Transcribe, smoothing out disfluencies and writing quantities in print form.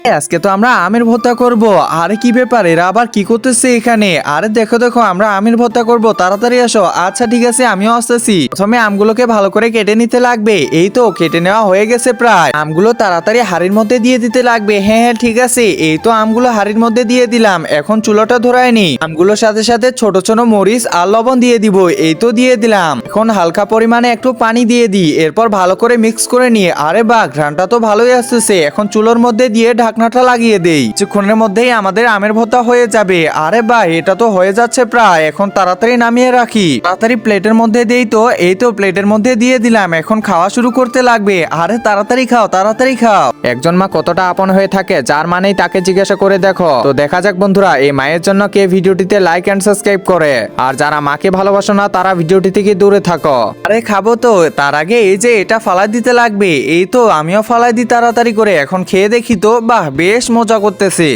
আজকে তো আমরা আমের ভর্তা করব। আরে কি ব্যাপার, এরা আবার কি করতেছে এখানে? আরে দেখো দেখো, আমরা আমের ভর্তা করব, তাড়াতাড়ি আসো। আচ্ছা ঠিক আছে, আমিও আসতেছি। প্রথমে আমগুলোকে ভালো করে কেটে নিতে লাগবে। এই তো কেটে নেওয়া হয়ে গেছে প্রায়। আমগুলো তাড়াতাড়ি হাঁড়ির মধ্যে দিয়ে দিতে লাগবে। হ্যাঁ হ্যাঁ ঠিক আছে, এই তো আমগুলো হাঁড়ির মধ্যে দিয়ে দিলাম। এখন চুলাটা ধরায় নি। আমগুলোর সাথে সাথে ছোট ছোট মরিচ আর লবণ দিয়ে দিব। এই তো দিয়ে দিলাম। এখন হালকা পরিমাণে একটু পানি দিয়ে দিই, এরপর ভালো করে মিক্স করে নিয়ে, আরে বাহ, ঘ্রাণটা তো ভালোই আসতেছে। এখন চুলোর মধ্যে দিয়ে ঢাকনাটা লাগিয়ে দেই। কিছুক্ষণের মধ্যেই আমাদের আমের ভর্তা হয়ে যাবে। আরে বাহ, এটা তো হয়ে যাচ্ছে প্রায়। এখন তাড়াতাড়ি নামিয়ে রাখি, তাড়াতাড়ি প্লেটের মধ্যে দেই। তো এই তো প্লেটের মধ্যে দিয়ে দিলাম। এখন খাওয়া শুরু করতে লাগবে। আরে তাড়াতাড়ি খাও, তাড়াতাড়ি খাও। একজন মা কতটা আপন হয়ে থাকে, যার মানেই তাকে জিজ্ঞাসা করে দেখো। তো দেখা যাক বন্ধুরা, এই মায়ের জন্য কে ভিডিওটিতে লাইক এন্ড সাবস্ক্রাইব করে। আর যারা মাকে ভালোবাসো না, তারা ভিডিওটি থেকে দূরে থাকো। আরে খাবো তো, তার আগে এই যে এটা ফালাই দিতে লাগবে। এই তো আমিও ফালাই দিই তাড়াতাড়ি করে। এখন খেয়ে দেখি তো, বাহ বেশ মজা করতেছে।